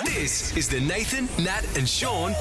This is the Nathan, Nat and Sean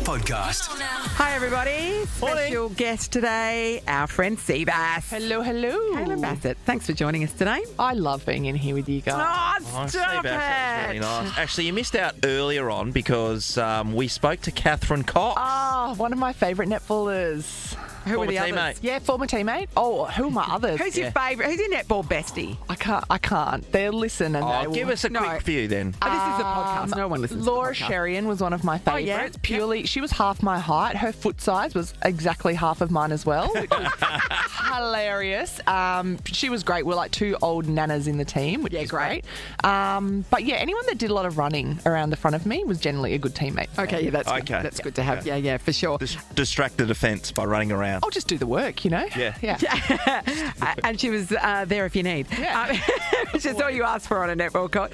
podcast. Hi, everybody. Special guest today, our friend Seabass. Hello. Caleb Bassett. Thanks for joining us today. I love being in here with you guys. Oh, stop it. That was really nice. Actually, you missed out earlier on because we spoke to Catherine Cox. Oh, one of my favourite netballers. Who were the Former others? teammate. Yeah, former teammate. Oh, who are my others? Who's your favourite? Who's your netball bestie? I can't. They'll listen and they will. Give us a quick few then. Oh, this is a podcast. No one listens Laura to the podcast. Sherian was one of my favourites. yeah? Purely, she was half my height. Her foot size was exactly half of mine as well, which was hilarious. She was great. We're like two old nanas in the team, which is great. But yeah, anyone that did a lot of running around the front of me was generally a good teammate. Okay, yeah, that's good. Okay. That's good to have. Yeah, for sure. Distract the defence by running around. I'll just do the work, you know? Yeah. And she was there if you need. Yeah. Which is all you ask for on a netball court.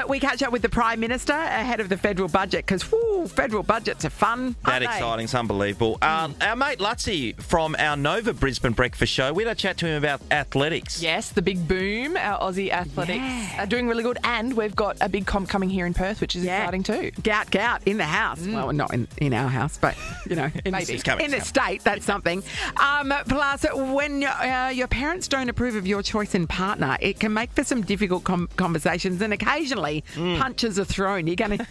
We catch up with the Prime Minister ahead of the federal budget because, federal budgets are fun. That aren't they? exciting. It's unbelievable. Our mate Lutzy from our Nova Brisbane breakfast show, we had a chat to him about athletics. Yes, the big boom. Our Aussie athletics are doing really good. And we've got a big comp coming here in Perth, which is exciting too. Gout in the house. Well, not in our house, but, you know, in the state, that's something. Plus, when your parents don't approve of your choice in partner, it can make for some difficult conversations and occasionally punches are thrown. You're going to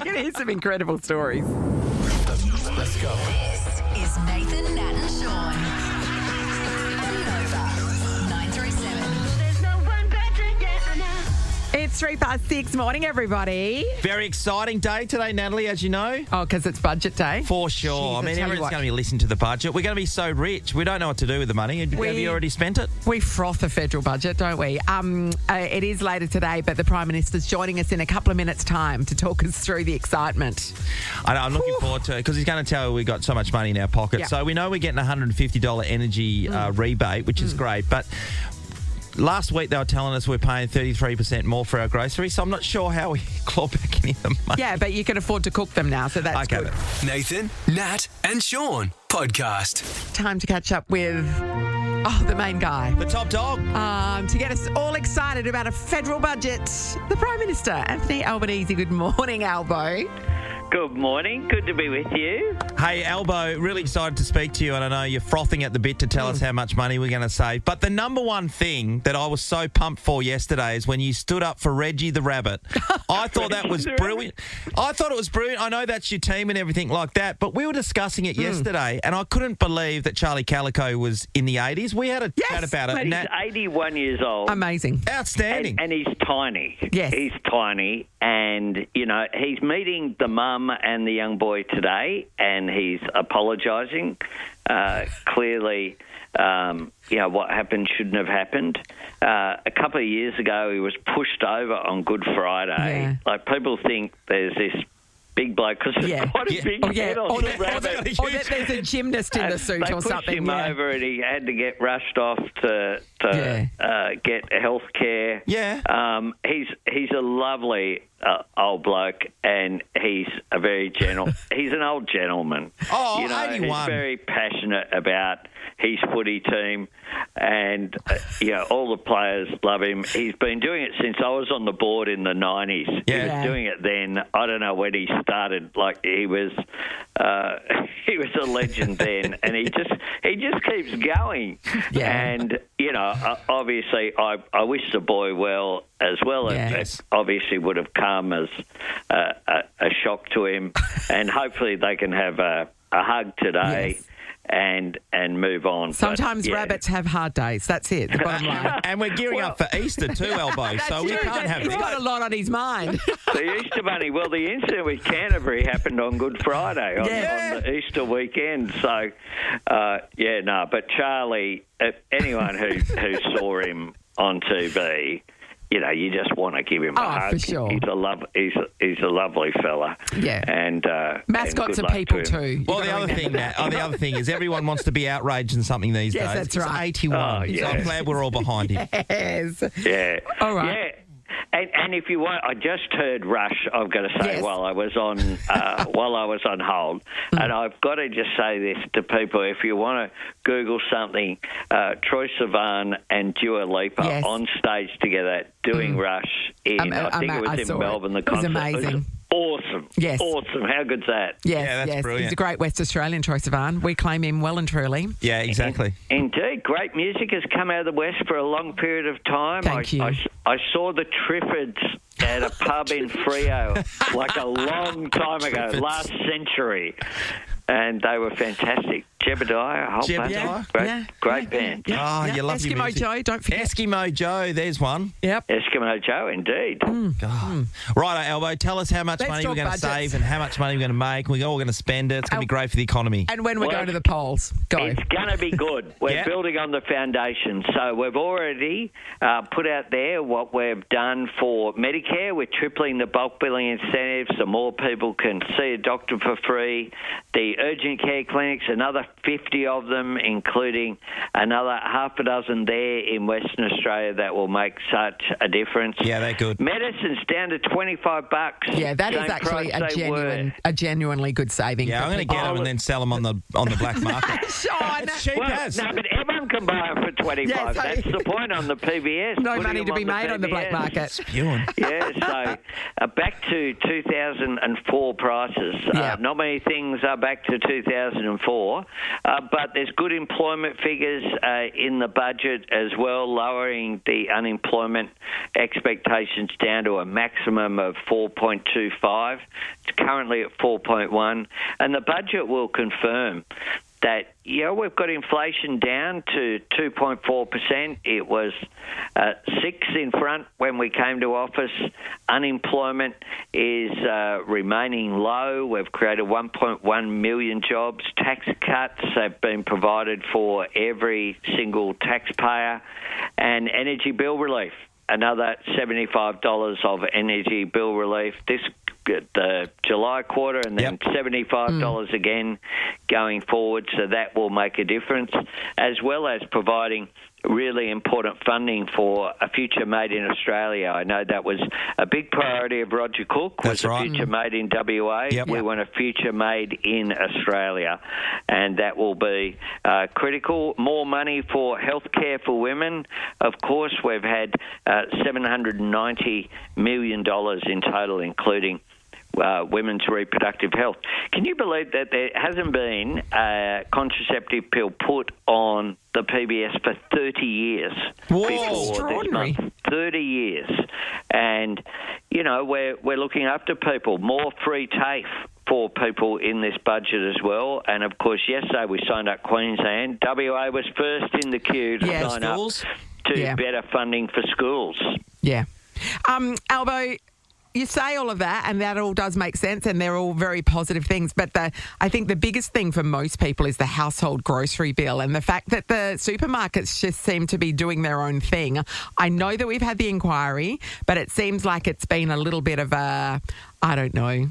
hear some incredible stories. Let's go. This is Nathan, Nat and Sean. On Nova 937. There's no one better, yeah, I know. It's 6:03 morning, everybody. Very exciting day today, Natalie, as you know. Oh, because it's budget day. For sure. Jeez, I mean, tell you everyone's what. going to be listening to the budget. We're going to be so rich. We don't know what to do with the money. Have you already spent it? We froth the federal budget, don't we? It is later today, but the Prime Minister's joining us in a couple of minutes' time to talk us through the excitement. I know, I'm looking forward to it because he's going to tell we've got so much money in our pocket. Yeah. So we know we're getting a $150 energy rebate, which is great. But last week they were telling us we're paying 33% more for our groceries, so I'm not sure how we claw back any of the money. Yeah, but you can afford to cook them now, so that's Okay. good. Nathan, Nat and Sean podcast. Time to catch up with, the main guy. The top dog. To get us all excited about a federal budget, the Prime Minister, Anthony Albanese. Good morning, Albo. Good morning. Good to be with you. Hey, Albo, really excited to speak to you, and I know you're frothing at the bit to tell us how much money we're going to save. But the number one thing that I was so pumped for yesterday is when you stood up for Reggie the Rabbit. I thought that was brilliant. I thought it was brilliant. I know that's your team and everything like that, but we were discussing it yesterday, and I couldn't believe that Charlie Calico was in the 80s. We had a chat about it. But he's 81 years old. Amazing. Outstanding. And he's tiny. Yes. He's tiny. And, you know, he's meeting the mum and the young boy today, and he's apologising. Clearly, what happened shouldn't have happened. A couple of years ago, he was pushed over on Good Friday. Yeah. Like, people think there's this big bloke, because there's quite a big head on the rabbit. Or that there's a gymnast in the suit they or pushed something. him over and he had to get rushed off to get health care. Yeah. He's a lovely old bloke, and he's a very he's an old gentleman. Oh, you know, 81. He's very passionate about his footy team, and all the players love him. He's been doing it since I was on the board in the 90s. Yeah. He was doing it then. I don't know when he started. Like, he was a legend then, and he just keeps going. Yeah. And obviously, I wish the boy well as well. Yes. It obviously would have come as a shock to him, and hopefully they can have a hug today. Yes. And move on. Sometimes But, yeah. rabbits have hard days. That's it, the bottom line. And we're gearing up for Easter too, Albo, so we can't have He's that. got a lot on his mind. The Easter Bunny. Well, the incident with Canterbury happened on Good Friday, on the Easter weekend. So, but Charlie, anyone who saw him on TV, you just want to give him a hug. For sure. He's a lovely fella. Yeah. And mascots and are good luck people to him. too. Well, the other thing is everyone wants to be outraged in something these days. Yes, that's He's right. 81. Oh, So yeah. I'm glad we're all behind him. Yes. Yeah. All right. Yeah. And if you want, I just heard Rush, I've got to say, Yes. while I was on hold, and I've got to just say this to people: if you want to Google something, Troye Sivan and Dua Lipa Yes. on stage together doing Rush in, I think it was in Melbourne. The It was concert amazing. Awesome. Yes. Awesome. How good's that? Yes, Yeah, that's yes. brilliant. He's a great West Australian choice of Arn. We claim him well and truly. Yeah, exactly. Indeed. Great music has come out of the West for a long period of time. Thank you. I saw the Triffids at a pub in Freo like a long time ago, last century. And they were fantastic. Jebediah, whole Jebediah? bunch. Great band. Oh, you love your Eskimo music. Joe, don't forget. Eskimo Joe, there's one. Yep. Eskimo Joe, indeed. God. Right, Albo, tell us how much Let's money we're talk going to budgets. save and how much money we're going to make. We're all going to spend it. It's going to be great for the economy. And when we're Well, going to the polls, go. It's going to be good. We're Yeah. building on the foundation. So we've already put out there what we've done for Medicare. We're tripling the bulk billing incentives so more people can see a doctor for free. The urgent care clinics, another 50 of them, including another half a dozen there in Western Australia that will make such a difference. Yeah, they're good. Medicine's down to $25. Yeah, that is Same actually price they were. a genuinely good saving. Yeah, for I'm going to people. get them and then sell them on the black market. Sean, It's cheap Well, as. no, but everyone can buy them for 25. Yes, That's the point on the PBS. no Putting money them to be the made on the black PBS. market. Spewing. Yeah, so back to 2004 prices. Yeah. Not many things are back to 2004, but there's good employment figures in the budget as well, lowering the unemployment expectations down to a maximum of 4.25. It's currently at 4.1, and the budget will confirm that, we've got inflation down to 2.4%. It was 6 in front when we came to office. Unemployment is remaining low. We've created 1.1 million jobs. Tax cuts have been provided for every single taxpayer. And energy bill relief, another $75 of energy bill relief. This the July quarter, and then $75 again going forward, so that will make a difference, as well as providing really important funding for a future made in Australia. I know that was a big priority of Roger Cook, was That's right. a future made in WA. Yep. We want a future made in Australia, and that will be critical. More money for healthcare for women. Of course, we've had $790 million in total, including women's reproductive health. Can you believe that there hasn't been a contraceptive pill put on the PBS for 30 years Whoa. before this Extraordinary. month? 30 years. And, we're looking after people. More free TAFE for people in this budget as well. And, of course, yesterday we signed up Queensland. WA was first in the queue to Yeah. sign Schools? up to Yeah. better funding for schools. Yeah. Albo, you say all of that, and that all does make sense, and they're all very positive things. But I think the biggest thing for most people is the household grocery bill, and the fact that the supermarkets just seem to be doing their own thing. I know that we've had the inquiry, but it seems like it's been a little bit of a, I don't know,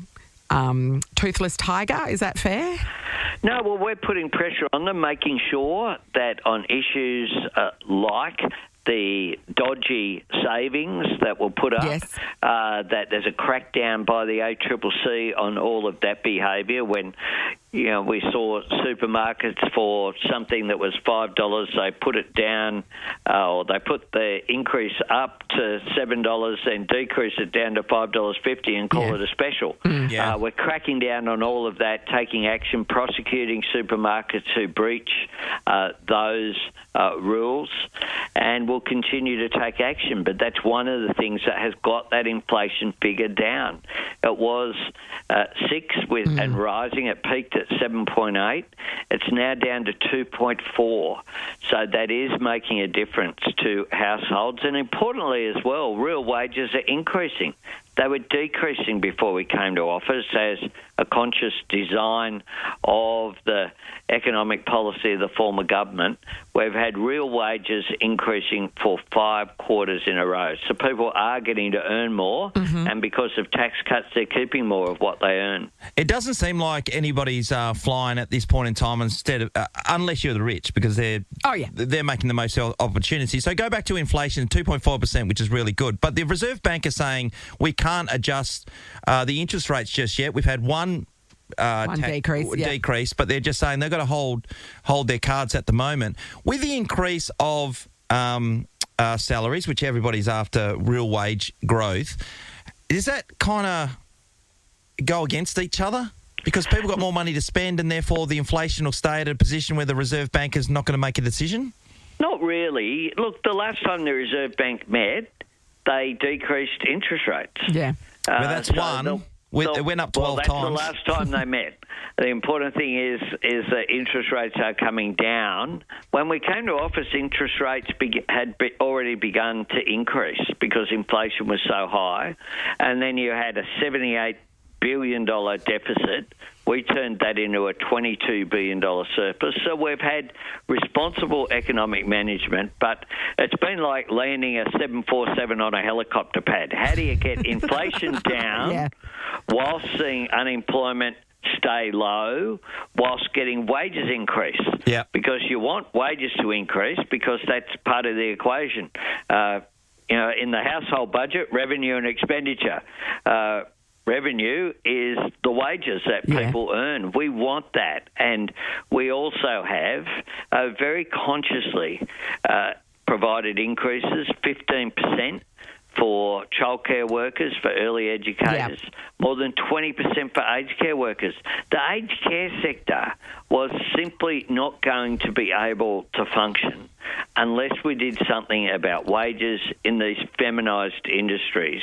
toothless tiger. Is that fair? No, well, we're putting pressure on them, making sure that on issues like the dodgy savings that were put up, Yes. that there's a crackdown by the ACCC on all of that behaviour. When we saw supermarkets for something that was $5, they put it down, or they put the increase up to $7 and decrease it down to $5.50 and call it a special. Yeah. We're cracking down on all of that, taking action, prosecuting supermarkets who breach those rules, and we'll continue to take action. But that's one of the things that has got that inflation figure down. It was 6 and rising. It peaked at 7.8. It's now down to 2.4. So that is making a difference to households. And importantly as well, real wages are increasing. They were decreasing before we came to office as a conscious design of the economic policy of the former government. We've had real wages increasing for 5 quarters in a row. So people are getting to earn more, and because of tax cuts, they're keeping more of what they earn. It doesn't seem like anybody's flying at this point in time, instead of unless you're the rich, because they're making the most opportunity. So go back to inflation, 2.4%, which is really good. But the Reserve Bank is saying we can't adjust the interest rates just yet. We've had one decrease, but they're just saying they've got to hold their cards at the moment. With the increase of salaries, which everybody's after real wage growth, is that kind of go against each other? Because people got more money to spend and therefore the inflation will stay at a position where the Reserve Bank is not going to make a decision? Not really. Look, the last time the Reserve Bank met, they decreased interest rates. Yeah. Well, that's one. It went up 12 that's times. The last time they met. The important thing is that interest rates are coming down. When we came to office, interest rates had already begun to increase because inflation was so high. And then you had a $78 billion deficit. We turned that into a $22 billion surplus. So we've had responsible economic management, but it's been like landing a 747 on a helicopter pad. How do you get inflation down while seeing unemployment stay low, whilst getting wages increase? Yeah. Because you want wages to increase because that's part of the equation. In the household budget, revenue and expenditure. Revenue is the wages that people earn. We want that. And we also have very consciously provided increases, 15% for childcare workers, for early educators, more than 20% for aged care workers. The aged care sector was simply not going to be able to function unless we did something about wages in these feminised industries.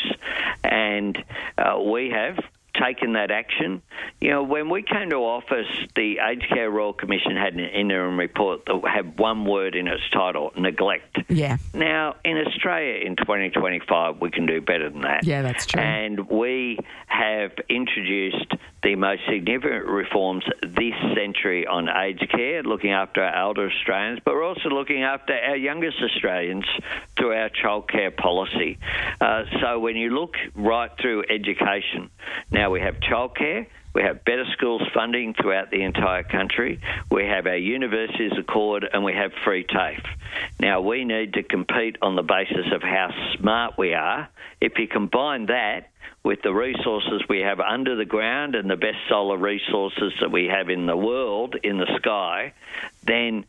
And we have taken that action. When we came to office, the Aged Care Royal Commission had an interim report that had one word in its title, neglect. Yeah. Now, in Australia in 2025, we can do better than that. Yeah, that's true. And we have introduced the most significant reforms this century on aged care, looking after our elder Australians, but we're also looking after our youngest Australians through our childcare policy. So when you look right through education, now we have childcare, we have better schools funding throughout the entire country, we have our universities accord, and we have free TAFE. Now, we need to compete on the basis of how smart we are. If you combine that with the resources we have under the ground and the best solar resources that we have in the world, in the sky, then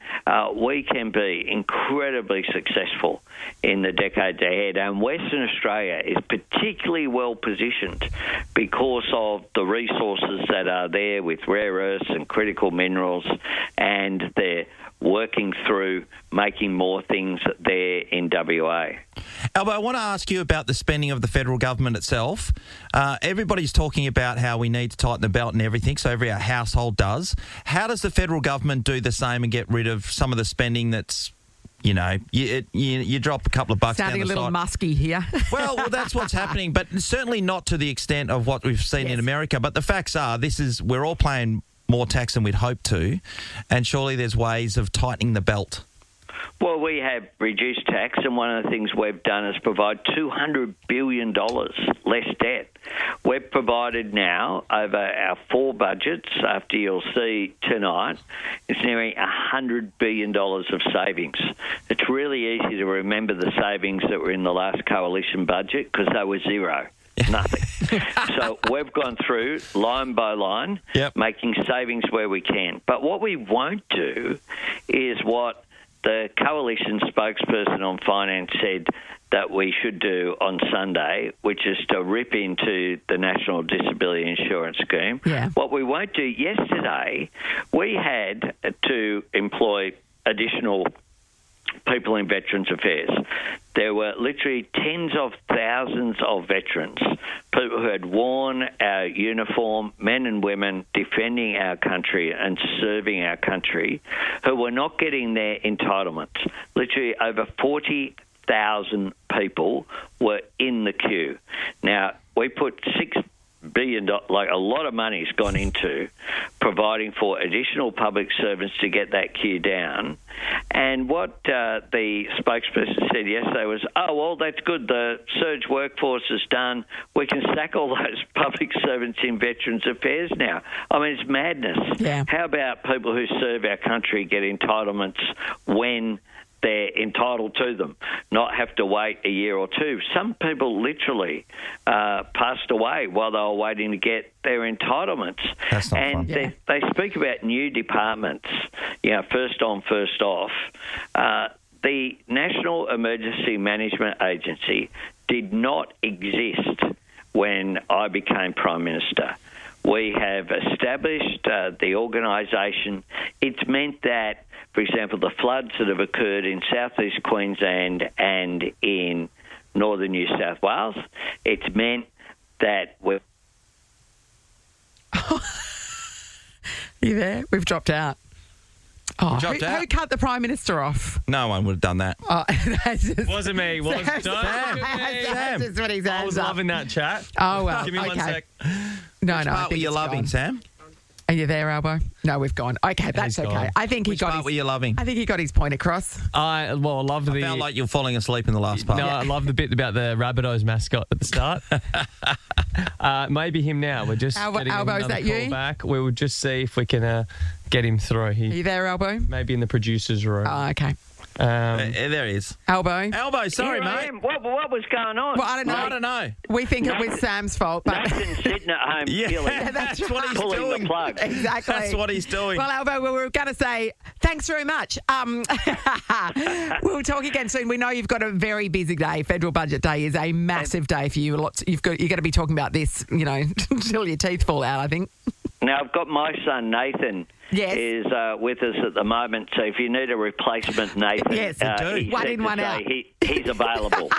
we can be incredibly successful in the decades ahead. And Western Australia is particularly well positioned because of the resources that are there with rare earths and critical minerals, and they're working through making more things there in WA. Albo, I want to ask you about the spending of the federal government itself. Everybody's talking about how we need to tighten the belt and everything, so every household does. How does the federal government do the same and get rid of some of the spending that's, you drop a couple of bucks Sounding down the a little side. musky here. Well, that's what's happening, but certainly not to the extent of what we've seen in America. But the facts are, we're all paying more tax than we'd hoped to, and surely there's ways of tightening the belt. Well, we have reduced tax, and one of the things we've done is provide $200 billion less debt. We've provided now, over our 4 budgets, after you'll see tonight, it's nearly $100 billion of savings. It's really easy to remember the savings that were in the last coalition budget because they were zero. Nothing. So we've gone through line by line, making savings where we can. But what we won't do is what the coalition spokesperson on finance said that we should do on Sunday, which is to rip into the National Disability Insurance Scheme. Yeah. What we won't do, yesterday, we had to employ additional people in Veterans Affairs. There were literally tens of thousands of veterans, people who had worn our uniform, men and women defending our country and serving our country, who were not getting their entitlements. Literally over 40,000 people were in the queue. Now, we put $6 billion, like a lot of money's gone into providing for additional public servants to get that queue down. And what the spokesperson said yesterday was, oh, well, that's good. The surge workforce is done. We can sack all those public servants in Veterans Affairs now. I mean, it's madness. Yeah. How about people who serve our country get entitlements when they're entitled to them, not have to wait a year or two? Some people literally passed away while they were waiting to get their entitlements. That's not and fun. They speak about new departments, first on, first off. The National Emergency Management Agency did not exist when I became Prime Minister. We have established the organisation. It's meant that, for example, the floods that have occurred in southeast Queensland and in northern New South Wales, it's meant that we're... You there? We've dropped out. Oh, who cut the Prime Minister off? No one would have done that. Oh, that's just, Wasn't me. Don't that's just what he's I was loving that chat. Oh, well, Give me 1 sec. No, Which I part were think you it's loving, gone. Sam? Are you there, Albo? No, we've gone. Okay, that's He's okay. gone. I think he Which got part were you loving? I think he got his point across. I loved the. Felt like you were falling asleep in the last part. No, I love the bit about the Rabbitohs mascot at the start. Maybe him now. We're just Albo, getting is another that call you? back. We will just see if we can get him through. Are you there, Albo? Maybe in the producer's room. Oh, okay. There he is. Albo. Albo, sorry, Here I mate. am. What was going on? Well, I don't know. I don't know. We think it was Sam's fault, but Nathan's sitting at home Yeah, killing. that's what he's pulling doing. the plug. exactly. That's what he's doing. Well, Albo, we were going to say thanks very much. We'll talk again soon. We know you've got a very busy day. Federal Budget Day is a massive day for you. You're going to be talking about this, until your teeth fall out, I think. Now, I've got my son, Nathan, Yes. is with us at the moment. So if you need a replacement, Nathan, Yes, I do. he One said in, to one say out. He's available.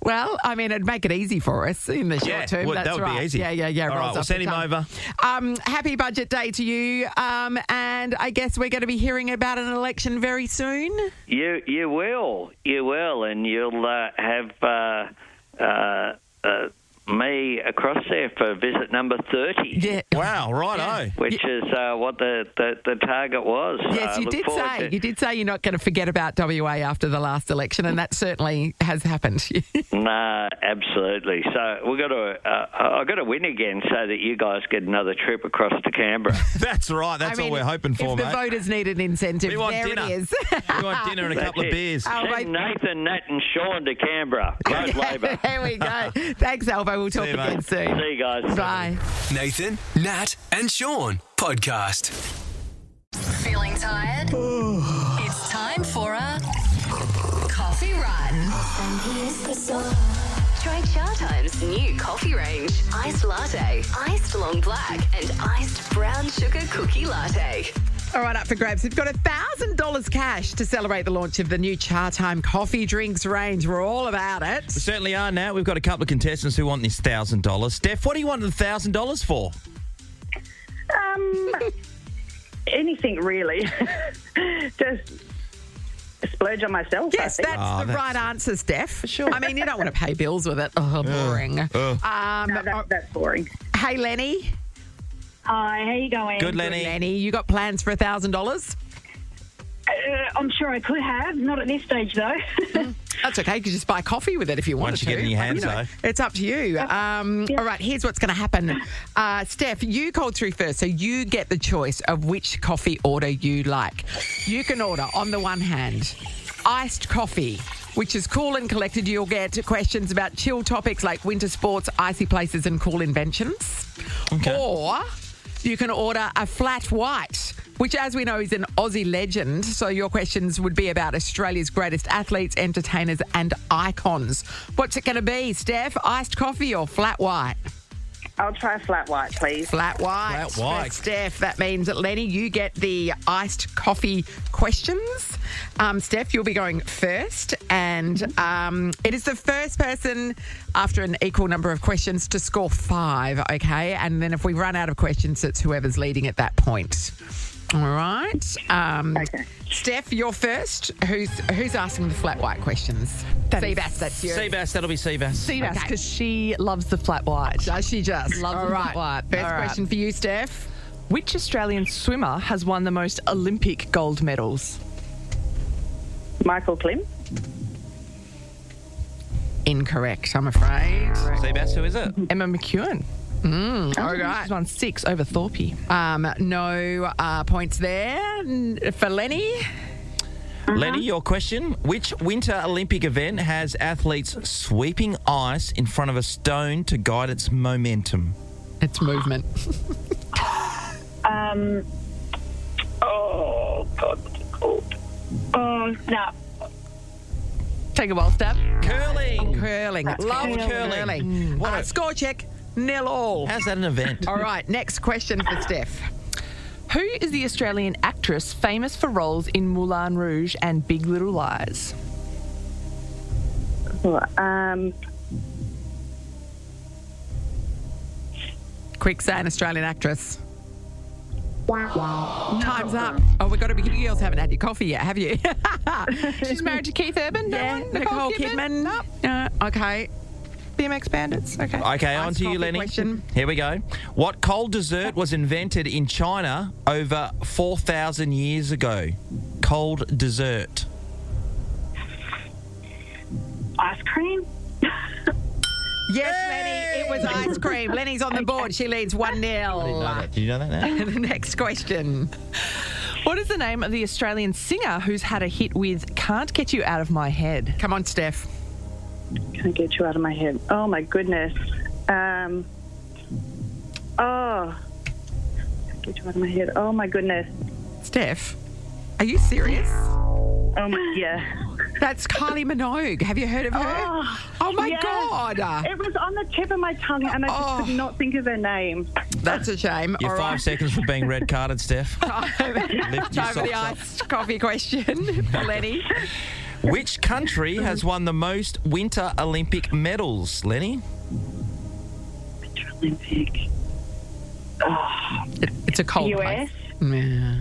Well, I mean, it'd make it easy for us in the short term. Well, That's that would right. be easy. Yeah. All right, rolls we'll off send the him tongue. over. Happy Budget Day to you. And I guess we're going to be hearing about an election very soon. You will, and you'll have me across there for visit number 30. Yeah. Wow, righto. Which is what the target was. Yes, you Look did forward say. to- You did say you're not going to forget about WA after the last election, and that certainly has happened. Nah, absolutely. So we've got to. I've got to win again so that you guys get another trip across to Canberra. That's right. That's I mean, all we're hoping for, if mate. the voters need an incentive, We want there dinner. it is. We want dinner and a That's couple of it. beers. Send Nathan, Nat, and Sean to Canberra. Vote Labor. There we go. Thanks, Albo. We'll talk See you, again mate. soon. See you guys. Bye. Nathan, Nat, and Sean podcast. Feeling tired? It's time for a coffee run. Try Char Time's new coffee range. Iced latte, iced long black, and iced brown sugar cookie latte. All right, up for grabs. We've got $1,000 cash to celebrate the launch of the new Char Time coffee drinks range. We're all about it. We certainly are now. We've got a couple of contestants who want this $1,000. Steph, what do you want the $1,000 for? Anything really. Just splurge on myself. Yes, I think. that's the right answer, Steph. Sure. I mean, you don't want to pay bills with it. Oh, boring. No, that's boring. Hey, Lenny. Hi, how you going? Good, Lenny. Lenny, you got plans for $1,000? I'm sure I could have. Not at this stage, though. That's okay. You can just buy coffee with it if you wanted Once you to. get it in your hands, though. It's up to you. All right, here's what's going to happen. Steph, you called through first, so you get the choice of which coffee order you like. You can order, on the one hand, iced coffee, which is cool and collected. You'll get questions about chill topics like winter sports, icy places, and cool inventions. Okay. Or you can order a flat white, which, as we know, is an Aussie legend. So your questions would be about Australia's greatest athletes, entertainers, and icons. What's it going to be, Steph? Iced coffee or flat white? I'll try flat white, please. Flat white. Flat white. For Steph, that means that, Lenny, you get the iced coffee questions. Steph, you'll be going first. And it is the first person after an equal number of questions to score 5, okay? And then if we run out of questions, it's whoever's leading at that point. All right. Okay. Steph, you're first. Who's asking the flat white questions? Seabass, that's you. Seabass, that'll be Seabass. Seabass, Okay. because she loves the flat white. Does she just? Loves All the right. flat white. First All right. question for you, Steph. Which Australian swimmer has won the most Olympic gold medals? Michael Klim. Incorrect, I'm afraid. Seabass, who is it? Emma McEwen. All right. She's won 6 over Thorpe. No points there for Lenny. Lenny, your question. Which Winter Olympic event has athletes sweeping ice in front of a stone to guide its momentum? It's movement. Oh, God, what's it called? Oh, no. Take a wild stab. Curling. Curling. Love curling. What a- Score check. 0-all. How's that an event? All right, next question for Steph. Who is the Australian actress famous for roles in Moulin Rouge and Big Little Lies? Quick, say an Australian actress. Time's up. Oh, we've got to be. You girls haven't had your coffee yet, have you? She's married to Keith Urban. Yeah, Nicole Kidman. Nope. Okay. BMX Bandits. Okay. Okay, on to you, coffee Lenny. question. Here we go. What cold dessert was invented in China over 4,000 years ago? Cold dessert. Ice cream? Yes, Lenny, it was ice cream. Lenny's on the board. She leads 1-0. Did you know that now? The next question. What is the name of the Australian singer who's had a hit with Can't Get You Out of My Head? Come on, Steph. Can't get you out of my head. Oh, my goodness. Can't get you out of my head. Oh, my goodness. Steph, are you serious? Oh, my, yeah. That's Kylie Minogue. Have you heard of her? Oh my yes. God. It was on the tip of my tongue and I just could not think of her name. That's a shame. You're All 5 right. seconds for being red carded, Steph. Time your for the socks up. iced coffee question for Lenny. Which country has won the most Winter Olympic medals, Lenny? Winter Olympic. It's a cold US? place. Yeah.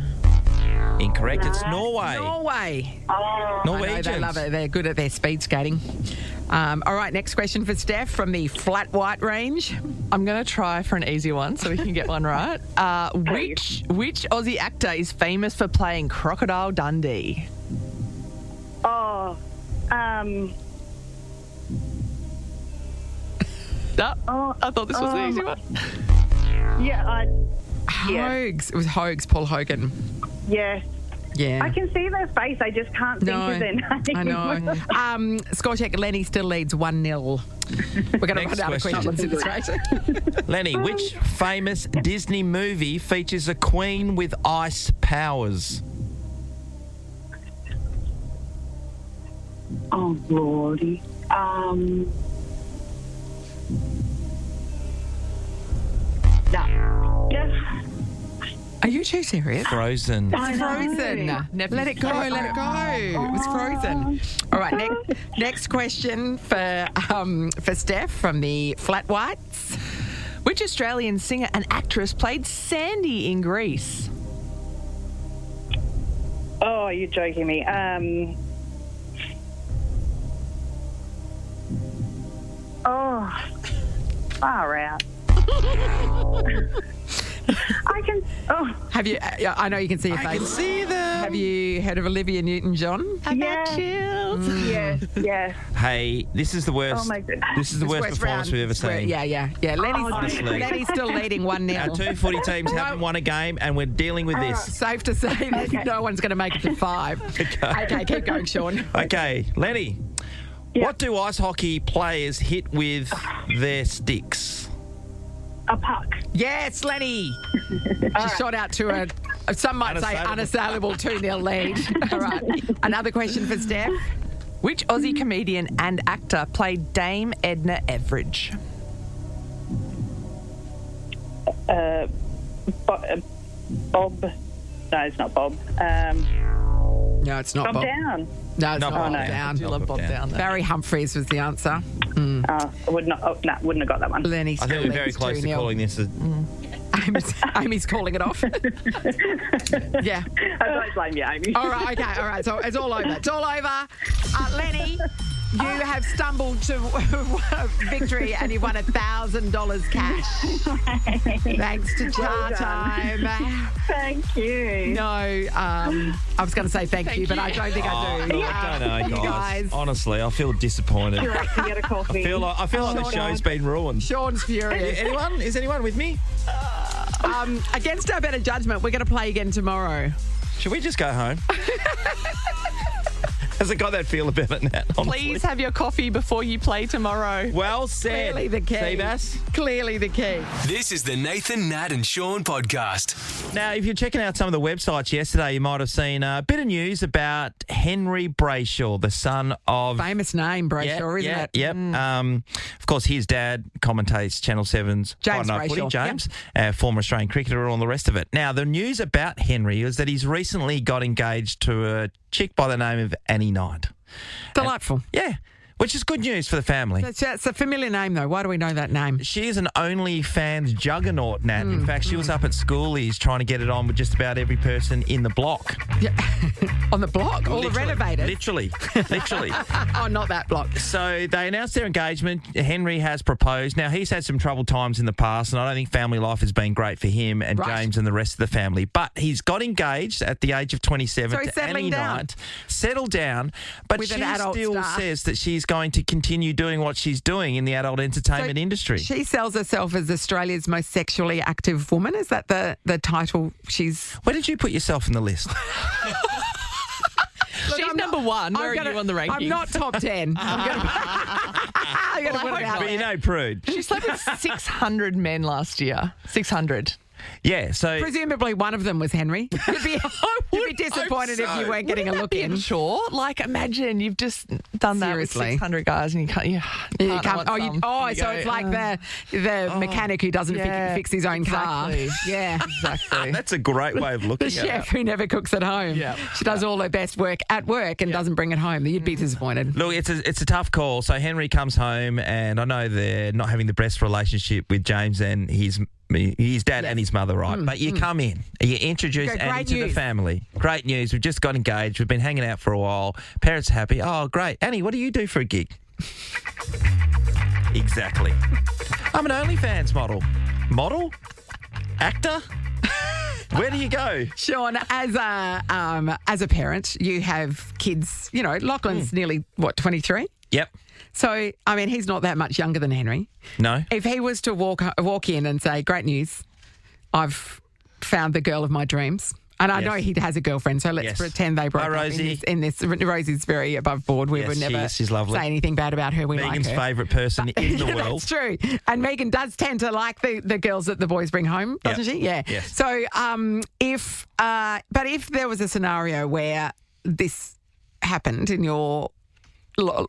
Incorrect. It's Norway. Norway. Oh, I know, they Norwegians. love it. They're good at their speed skating. All right, next question for Steph from the flat white range. I'm going to try for an easy one so we can get one right. Which Aussie actor is famous for playing Crocodile Dundee? Oh, I thought this was an easy one. yeah, Hogs. It was Hogs, Paul Hogan. yeah. Yeah. I can see their face. I just can't think of their name. I know. Score check. Lenny still leads 1-0. We're going to Next run out of question. questions in this race. Lenny, which famous Disney movie features a queen with ice powers? Oh, Lordy. No. Yeah. Are you too serious? Frozen. Frozen. Let it go. Let it go. It was Frozen. All right. Next question for Steph from the Flat Whites. Which Australian singer and actress played Sandy in Grease? Oh, you're joking me. Oh, far out. I can. Oh, Have you? I know you can see your face. I can see them. Have you heard of Olivia Newton-John? yes, yes. Hey, this is the worst. Oh my goodness. This is the worst performance we've ever seen. Yeah. Lenny's still leading 1-0. Our 2 footy teams haven't won a game, and we're dealing with this. Safe to say that no one's going to make it to 5. Okay, keep going, Sean. Okay, Lenny. What do ice hockey players hit with their sticks? A puck. Yes, Lenny. She shot out to some might say unassailable 2-0 lead. All right. Another question for Steph. Which Aussie comedian and actor played Dame Edna Everage? Bob. No, it's not Bob. No, it's not Bob Bob. Down. No, it's not Bob no. Down. I do love Bob Down. though. Barry Humphries was the answer. I wouldn't have got that one. Lenny I still think we're very leads close to 2-0. calling this a... Amy's calling it off. Yeah. I don't blame you, Amy. All right, okay, all right. So it's all over. It's all over. Lenny, you have stumbled to victory and you won $1,000 cash. Thanks to Jar Time. Thank you. No, I was going to say thank you, but I don't think I do. I don't know, You guys. Honestly, I feel disappointed. You're right to get a coffee. I feel like the show's been ruined. Sean's furious. Is anyone with me? Against our better judgment, we're going to play again tomorrow. Should we just go home? Hasn't got that feel about it, Nat. Honestly. Please have your coffee before you play tomorrow. Well said. Clearly the key. Seabass. Clearly the key. This is the Nathan, Nat and Sean podcast. Now, if you're checking out some of the websites yesterday, you might have seen a bit of news about Henry Brayshaw, the son of... Famous name, Brayshaw, isn't it? Yep. Of course, his dad commentates Channel 7's James Friday Night Footy, Brayshaw. James, former Australian cricketer and all the rest of it. Now, the news about Henry is that he's recently got engaged to a chick by the name of Annie Knight. Delightful. Yeah, which is good news for the family. It's a familiar name, though. Why do we know that name? She is an OnlyFans juggernaut, Nat. In fact, she was up at schoolies trying to get it on with just about every person in the block. Yeah. On the block? All the renovated? Literally. Oh, not that block. So they announced their engagement. Henry has proposed. Now, he's had some troubled times in the past, and I don't think family life has been great for him and James and the rest of the family. But he's got engaged at the age of 27 So he's to Annie Knight. Settled down. But With she an adult still star. says that she's going to continue doing what she's doing in the adult entertainment industry. She sells herself as Australia's most sexually active woman. Is that the title she's... Where did you put yourself in the list? She's number one. Where are you on the rankings? I'm not top 10. I'm going to put it out But you there. know, prude. She slept with 600 men last year. 600. Yeah, so... Presumably one of them was Henry. You'd be disappointed if you weren't getting a look in. Sure. Like, imagine you've just done that with Seriously. 600 guys and you can't... You partner come, wants oh, some. so go, it's like the mechanic who doesn't fix his own car. exactly. Yeah. Exactly. That's a great way of looking The at it. chef who never cooks at home. Yeah. She does all her best work at work and doesn't bring it home. You'd be disappointed. Look, it's a tough call. So Henry comes home, and I know they're not having the best relationship with James and his dad and his mother, right? But you come in, you introduce Go, Annie great to the news. family. Great news. We've just got engaged. We've been hanging out for a while. Parents are happy. Oh, great. Annie, what do you do for a gig? Exactly. I'm an OnlyFans model. Model? Actor? Where do you go? Sean, as a parent, you have kids. You know, Lachlan's nearly 23. Yep. So I mean, he's not that much younger than Henry. No. If he was to walk in and say, "Great news, I've found the girl of my dreams," and I know he has a girlfriend, so let's pretend they broke Hi, up Rosie. in this. Rosie's very above board. We Yes, would she never is. She's lovely. say anything bad about her. We Megan's like her. favourite person in the world. That's true. And Megan does tend to like the girls that the boys bring home, doesn't she? Yeah. Yes. So if there was a scenario where this happened in your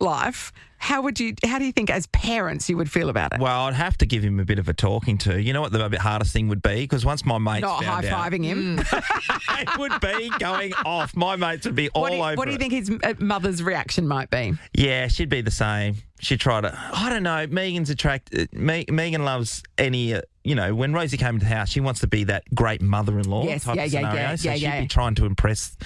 life, how do you think as parents you would feel about it? Well, I'd have to give him a bit of a talking to. You know what the hardest thing would be? Because once my mates Not found out, high-fiving him. it would be going off. My mates would be all over What do you it. think his mother's reaction might be? Yeah, she'd be the same. She'd try to... I don't know. Megan's Megan loves any... when Rosie came into the house, she wants to be that great mother-in-law Yes, type of scenario. yeah, so she'd yeah. be trying to impress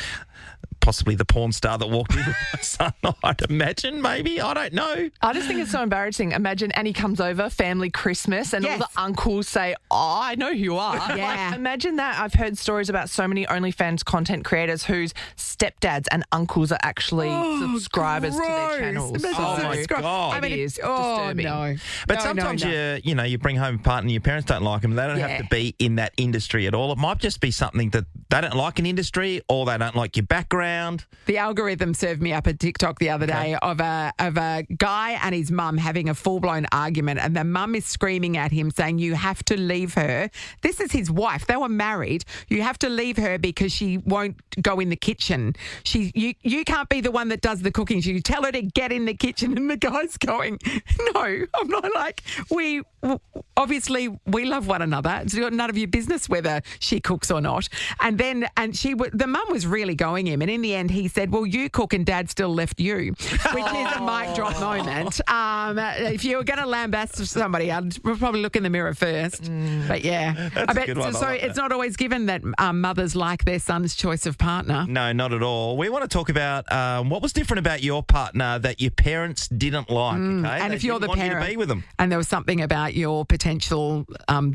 possibly the porn star that walked in with my son, I'd imagine, maybe. I don't know. I just think it's so embarrassing. Imagine Annie comes over, family Christmas, and all Yes. the uncles say, "Oh, I know who you are." Yeah. Like, imagine that. I've heard stories about so many OnlyFans content creators whose stepdads and uncles are actually subscribers to their gross. channels. Imagine Oh, my subscribe- God. I mean, It is oh, disturbing. no. But No, sometimes no. you bring home a partner and your parents don't like them. They don't have to be in that industry at all. It might just be something that they don't like an industry or they don't like your background. The algorithm served me up a TikTok the other day of a guy and his mum having a full-blown argument, and the mum is screaming at him saying, "You have to leave her." This is his wife. They were married. "You have to leave her because she won't go in the kitchen. You can't be the one that does the cooking. You tell her to get in the kitchen." And the guy's going, "No, I'm not." Like, obviously we love one another. It's none of your business whether she cooks or not. And the mum was really going him, and in the end he said, "Well, you cook and Dad still left you," which is a mic drop moment. If you were going to lambast somebody, I'd probably look in the mirror first. But yeah, That's a good one. I so. like It's that. not always given that mothers like their son's choice of partner. No, not at all. We want to talk about what was different about your partner that your parents didn't like. Okay? And They if you're the didn't want you parent to be with them. and there was something about your potential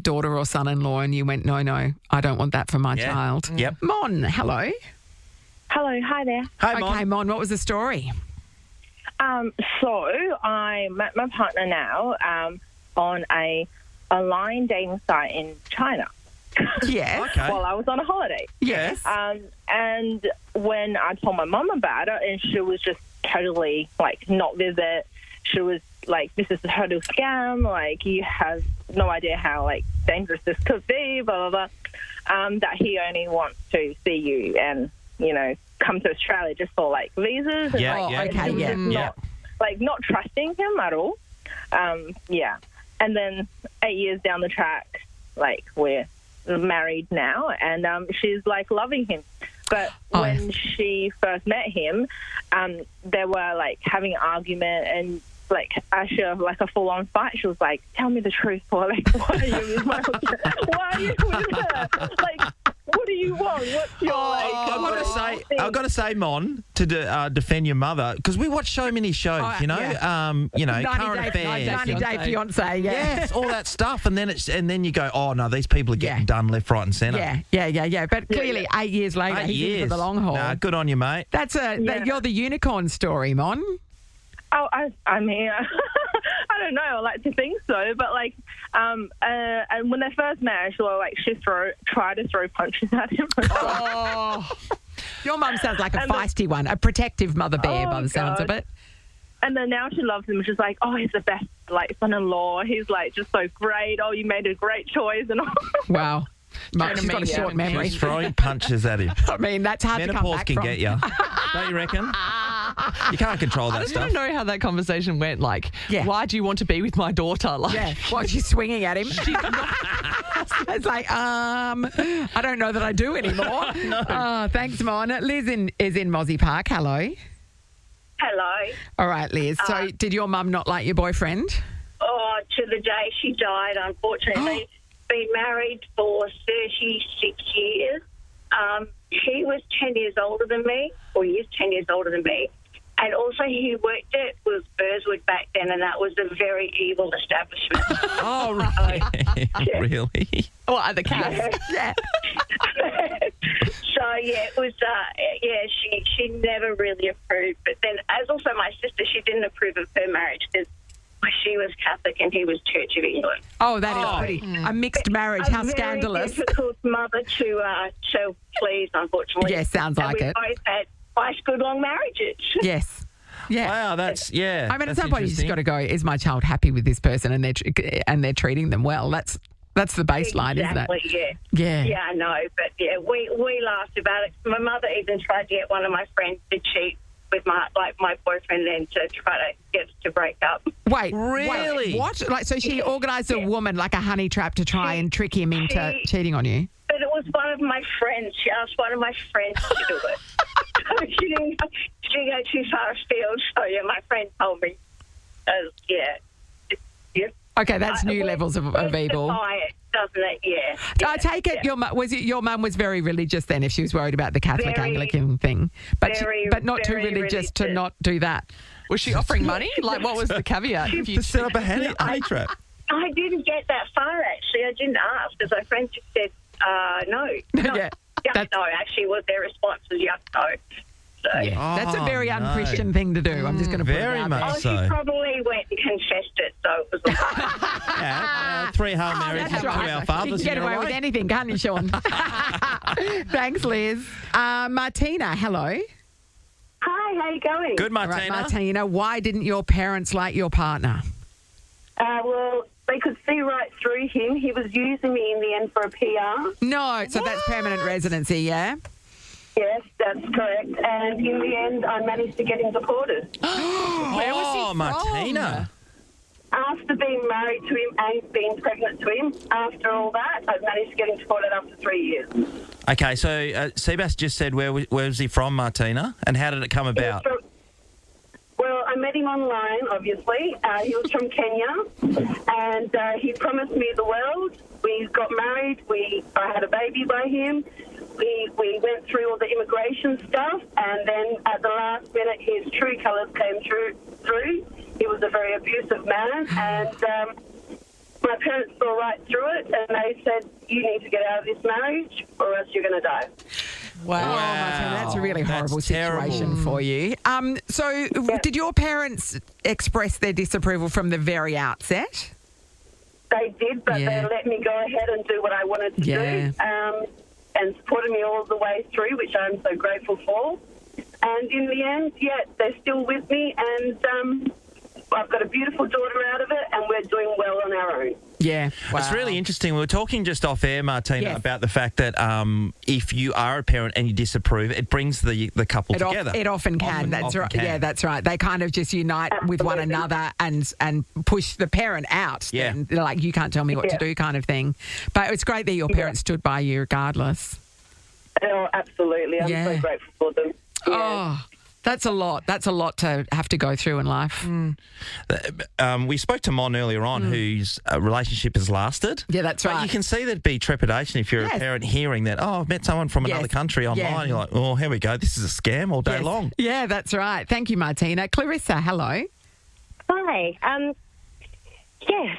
daughter or son-in-law, and you went, no, I don't want that for my child. Yep. Mon, hello. Hello, hi there. Hey, Mom. Okay, Mon, what was the story? So I met my partner now on a online dating site in China. Yes. Okay. while I was on a holiday. Yes. And when I told my mum about it, and she was just totally, like, not with it. She was like, this is a total scam. Like, you have no idea how, like, dangerous this could be, blah, blah, blah. That he only wants to see you and, you know, come to Australia just for, like, visas. And, Yeah, like, yeah. Okay, she was yeah. just not trusting him at all. Yeah. And then 8 years down the track, like, we're married now, and she's, like, loving him. But when she first met him, they were, like, having an argument, and, like, after, like, a full-on fight, she was like, tell me the truth, Paul. Like, why are you with my husband? Why are you with her? Like, what do you want? What's your, like... I've got to say, Mon, to defend your mother, because we watch so many shows, you know, current affairs, 90 Day Fiance, yes, all that stuff, and then you go, oh no, these people are getting done left, right, and centre. Yeah. But clearly, 8 years later, he's in for the long haul. Nah, good on you, mate. You're the unicorn story, Mon. Oh, I mean, I don't know. I like to think so, but like, and when they first met, she tried to throw punches at him. Oh, your mum sounds like a feisty one, a protective mother bear by the sounds of it. And then now she loves him. She's like, oh, he's the best, like, son-in-law. He's like just so great. Oh, you made a great choice and all. Wow. She's got a short memory. She's throwing punches at him. I mean, that's hard to come Menopause back can from. get you. Don't you reckon? You can't control that I stuff. don't know how that conversation went. Like, Yeah. why do you want to be with my daughter? Like, Yeah, what, she's swinging at him? It's like, I don't know that I do anymore. No. Oh, thanks, Mon. Liz is in Mozzie Park. Hello. Hello. All right, Liz. So did your mum not like your boyfriend? Oh, to the day she died, unfortunately. Been married for 36 years. He was 10 years older than me, or he is 10 years older than me. And also he worked at was Burswood back then, and that was a very evil establishment. Oh, really? Really? oh, at the cast. Yeah. So, yeah, it was, she never really approved. But then, as also my sister, she didn't approve of her marriage because she was Catholic and he was Church of England. Oh, that is pretty. A mixed marriage. How scandalous. A very difficult mother to please, unfortunately. Yeah, sounds like it. We both had 5 good long marriages. Yes. Yeah. Wow, that's I mean, at some point you just got to go, is my child happy with this person and they're treating them well? That's the baseline, exactly, isn't it? Yeah. Yeah, I know. But, yeah, we laughed about it. My mother even tried to get one of my friends to cheat with my boyfriend then to try to get us to break up. Wait, really? Wait, what? Like, so she organised a woman like a honey trap to try and trick him into cheating on you? But it was one of my friends. She asked one of my friends to do it. So she didn't go too far afield. So, yeah, my friend told me. Yeah. Okay, that's new levels of evil. It, doesn't it? Yeah. I take it your mum was very religious then, if she was worried about the Catholic Anglican thing, but not too religious to not do that. Was she offering money? Like, what was the caveat? To set up a honey trap. I didn't get that far, actually. I didn't ask, because my friend just said, no. Yeah, Yuck, no, actually, what their response was yuck, no. So. Yeah. That's a very unchristian thing to do. I'm just going to put it very out much there. Oh, she probably went and confessed it, so it was like... 3 Hail Marys and 2 Our Fathers. You can get away with anything, can't you, Sean? Thanks, Liz. Martina, hello. Hi, how you going? Good, Martina. Right, Martina, why didn't your parents like your partner? Well, they could see right through him. He was using me in the end for a PR. No, so that's permanent residency, yeah? Yes, that's correct. And in the end, I managed to get him deported. Where was he from? Martina. After being married to him and being pregnant to him, after all that, I managed to get him deported after 3 years. Okay, so Seabass just said where was he from, Martina? And how did it come about? Well, I met him online, obviously. He was from Kenya, and he promised me the world. We got married. I had a baby by him. We went through all the immigration stuff, and then at the last minute, his true colours came through. He was a very abusive man, and my parents saw right through it, and they said, you need to get out of this marriage, or else you're going to die. Wow. Martina, that's a really horrible situation for you. Did your parents express their disapproval from the very outset? They did, but Yeah. they let me go ahead and do what I wanted to Yeah. do, and supported me all the way through, which I'm so grateful for. And in the end, they're still with me, and I've got a beautiful daughter out of it, and we're doing well on our own. Yeah. Wow. It's really interesting. We were talking just off air, Martina, Yes. about the fact that if you are a parent and you disapprove, it brings the couple together. It often can. That's right. Yeah, that's right. They kind of just unite with one another and push the parent out. Yeah. And they're like, you can't tell me what to do kind of thing. But it's great that your parents stood by you regardless. Oh, absolutely. I'm so grateful for them. Yeah. Oh, that's a lot. That's a lot to have to go through in life. We spoke to Mon earlier on, whose relationship has lasted. Yeah, that's But right. you can see there'd be trepidation if you're a parent hearing that, I've met someone from another country online. Yeah. You're like, oh, here we go. This is a scam all day long. Yeah, that's right. Thank you, Martina. Clarissa, hello. Hi.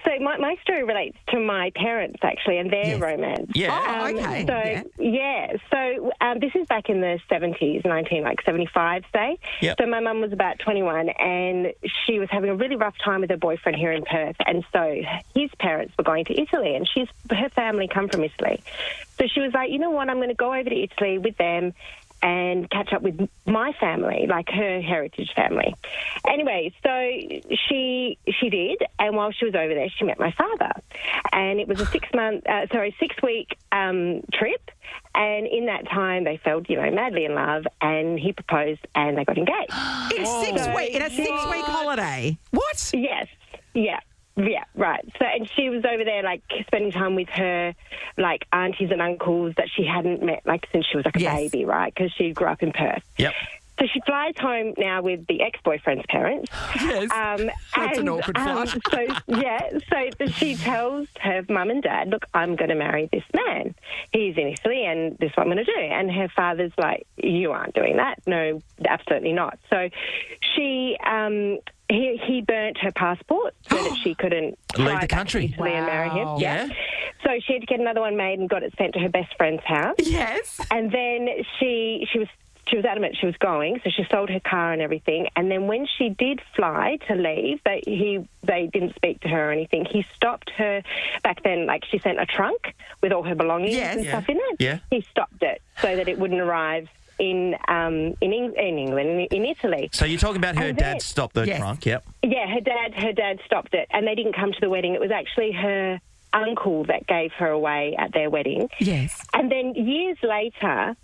So my story relates to my parents, actually, and their romance. Yeah. Oh, okay. So this is back in the 70s, 1975, say. Yep. So my mum was about 21, and she was having a really rough time with her boyfriend here in Perth, and so his parents were going to Italy, and her family come from Italy. So she was like, you know what, I'm going to go over to Italy with them and catch up with my family, like her heritage family. Anyway, so she did, and while she was over there, she met my father. And it was a 6-week trip, and in that time, they fell, madly in love, and he proposed, and they got engaged. In a 6-week holiday? What? Yes. Yeah, right. So, and she was over there, spending time with her, aunties and uncles that she hadn't met, since she was a baby, right? Because she grew up in Perth. Yep. So she flies home now with the ex-boyfriend's parents. Yes. That's an awkward flight. So she tells her mum and dad, look, I'm going to marry this man. He's in Italy, and this is what I'm going to do. And her father's like, you aren't doing that. No, absolutely not. So she... He burnt her passport so that she couldn't leave the country. Italy and marry him. Yeah. So she had to get another one made and got it sent to her best friend's house. Yes. And then she was adamant she was going, so she sold her car and everything. And then when she did fly to leave, they didn't speak to her or anything. He stopped her back then. She sent a trunk with all her belongings and stuff in it. Yeah. He stopped it so that it wouldn't arrive in England, in Italy. So you're talking about her dad stopped the trunk, yep. Yeah, her dad stopped it, and they didn't come to the wedding. It was actually her uncle that gave her away at their wedding. Yes. And then years later,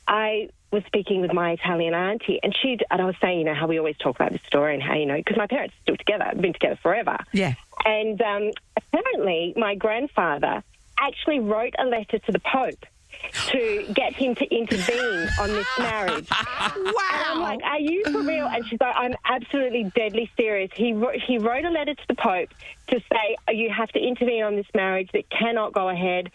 I was speaking with my Italian auntie, and I was saying, how we always talk about this story and how, because my parents are still together, been together forever. Yeah. And apparently my grandfather actually wrote a letter to the Pope to get him to intervene on this marriage. Wow. And I'm like, are you for real? And she's like, I'm absolutely deadly serious. He wrote a letter to the Pope to say, you have to intervene on this marriage that cannot go ahead.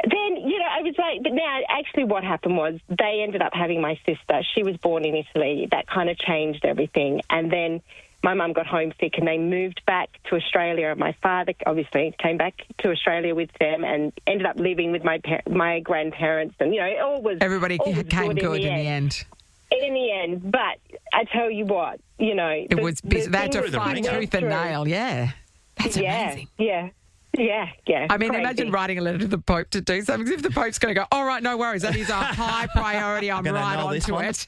Then, I was like, but now actually what happened was they ended up having my sister. She was born in Italy. That kind of changed everything. And then my mum got homesick and they moved back to Australia. My father obviously came back to Australia with them and ended up living with my grandparents. And, everybody came good in the end. In the end. But I tell you what, it was busy. They had to fight tooth and nail. Yeah. That's amazing. Yeah. I mean, crazy. imagine writing a letter to the Pope to do something. If the Pope's going to go, all right, no worries, that is a high priority. I'm right onto it.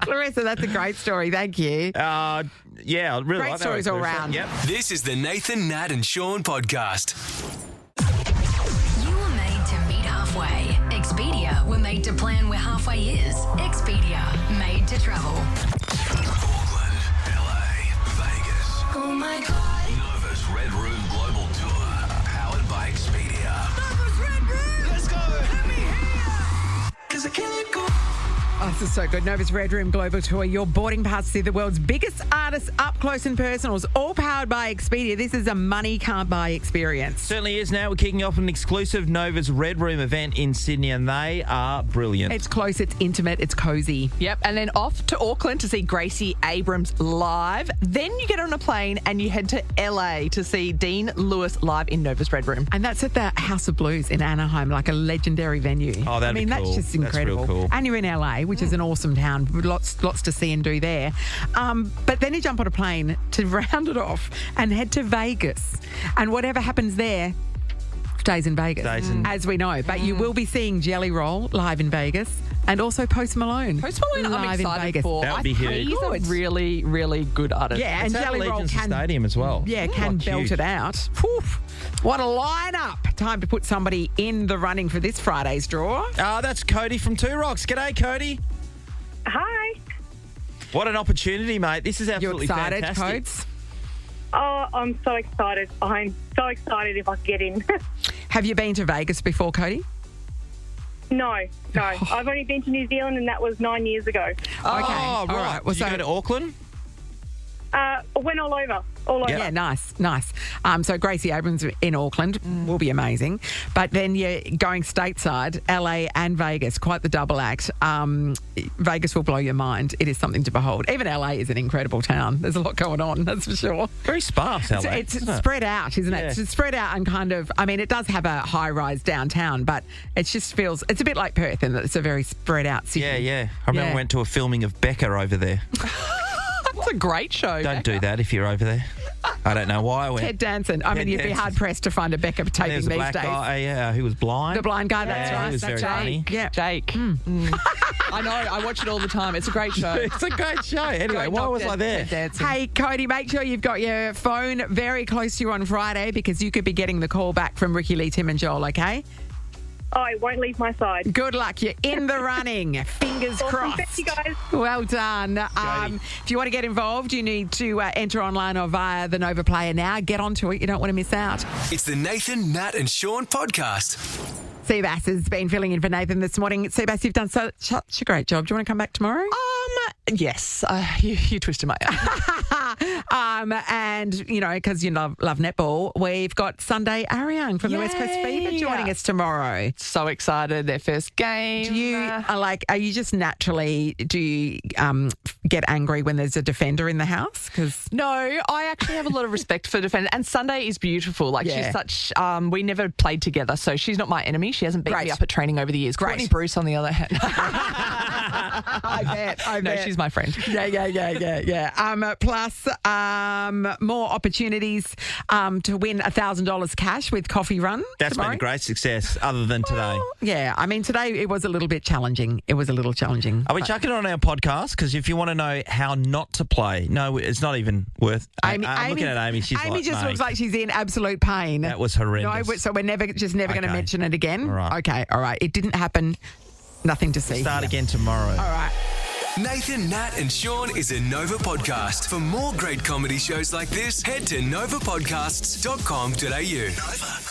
Clarissa, that's a great story. Thank you. I really great like stories that, all round. Yep. This is the Nathan, Nat and Sean podcast. You were made to meet halfway. Expedia were made to plan where halfway is. Expedia, made to travel. Auckland, LA, Vegas. Oh my God. Nova's Red Room Global Tour, powered by Expedia. Nova's Red Room! Let's go! Let me hear! 'Cause I can't go. Oh, this is so good. Nova's Red Room Global Tour, your boarding pass to see the world's biggest artists up close and personals, all powered by Expedia. This is a money can't buy experience. Certainly is now. We're kicking off an exclusive Nova's Red Room event in Sydney, and they are brilliant. It's close, it's intimate, it's cozy. Yep, and then off to Auckland to see Gracie Abrams live. Then you get on a plane and you head to LA to see Dean Lewis live in Nova's Red Room. And that's at the House of Blues in Anaheim, like a legendary venue. Oh, that'd be that's cool. just That's real incredible. cool. And you're in LA, which is is an awesome town. Lots to see and do there. But then you jump on a plane to round it off and head to Vegas. And whatever happens there stays in Vegas, as we know. But you will be seeing Jelly Roll live in Vegas. And also Post Malone. Post Malone, I'm live excited in Vegas. for. That would be huge. He's a really, really good artist. Yeah, It's and at Jelly Roll Allegiance can Stadium as well. Yeah, can belt huge. it out. Whew. What a lineup! Time to put somebody in the running for this Friday's draw. That's Cody from Two Rocks. G'day, Cody. Hi. What an opportunity, mate. This is You absolutely excited, fantastic. Codes? Oh, I'm so excited. I'm so excited if I can get in. Have you been to Vegas before, Cody? No. I've only been to New Zealand, and that was 9 years ago. Okay, Oh, all right. Well, Did you go to Auckland? I went all over. Yeah, nice. So Gracie Abrams in Auckland will be amazing. But then you're going stateside, LA and Vegas, quite the double act. Vegas will blow your mind. It is something to behold. Even LA is an incredible town. There's a lot going on, that's for sure. Very sparse, LA. It's spread out, isn't it? Yeah. It's spread out and kind of, I mean, it does have a high-rise downtown, but it just feels, it's a bit like Perth in that it's a very spread out city. Yeah. I remember went to a filming of Becca over there. It's a great show. Don't do that if you're over there. I don't know why I went. Ted Danson. I mean, you'd be Danson. hard-pressed to find a Becca taping There's these a black days. guy who was blind. The blind guy, that's right. he was That's very right. funny. Yeah. Jake. I know. I watch it all the time. It's a great show. It's a great show. Anyway, why was I there? Hey, Cody, make sure you've got your phone very close to you on Friday because you could be getting the call back from Ricky Lee, Tim and Joel, okay? Oh, it won't leave my side. Good luck. You're in the running. Fingers Awesome. crossed. Thank you, guys. Well done. If you want to get involved, you need to enter online or via the Nova Player now. Get onto it. You don't want to miss out. It's the Nathan, Nat and Sean podcast. Seabass has been filling in for Nathan this morning. Seabass, you've done such a great job. Do you want to come back tomorrow? Yes. You twisted my arm. And, you know, because you love netball, we've got Sunday Ariang from the West Coast Fever joining us tomorrow. So excited. Their first game. Do you are you just naturally, do you get angry when there's a defender in the house? No, I actually have a lot of respect for defender. And Sunday is beautiful. Like she's such, we never played together, so she's not my enemy. She hasn't beaten me up at training over the years. Courtney Bruce, on the other hand. I bet. No, she's my friend. Yeah. Plus, more opportunities to win $1,000 cash with Coffee Run. That's tomorrow. been a great success, other than today. Yeah, I mean, today it was a little bit challenging. Are we chucking it on our podcast? Because if you want to know how not to play, no, it's not even worth. I'm looking at Amy. She's Amy like, just mate, looks like she's in absolute pain. that was horrendous. No, so we're never going to mention it again. All right. Okay, all right. It didn't happen. Nothing to see. Start again tomorrow. All right. Nathan, Nat and Sean is a Nova podcast. For more great comedy shows like this, head to novapodcasts.com.au. Nova.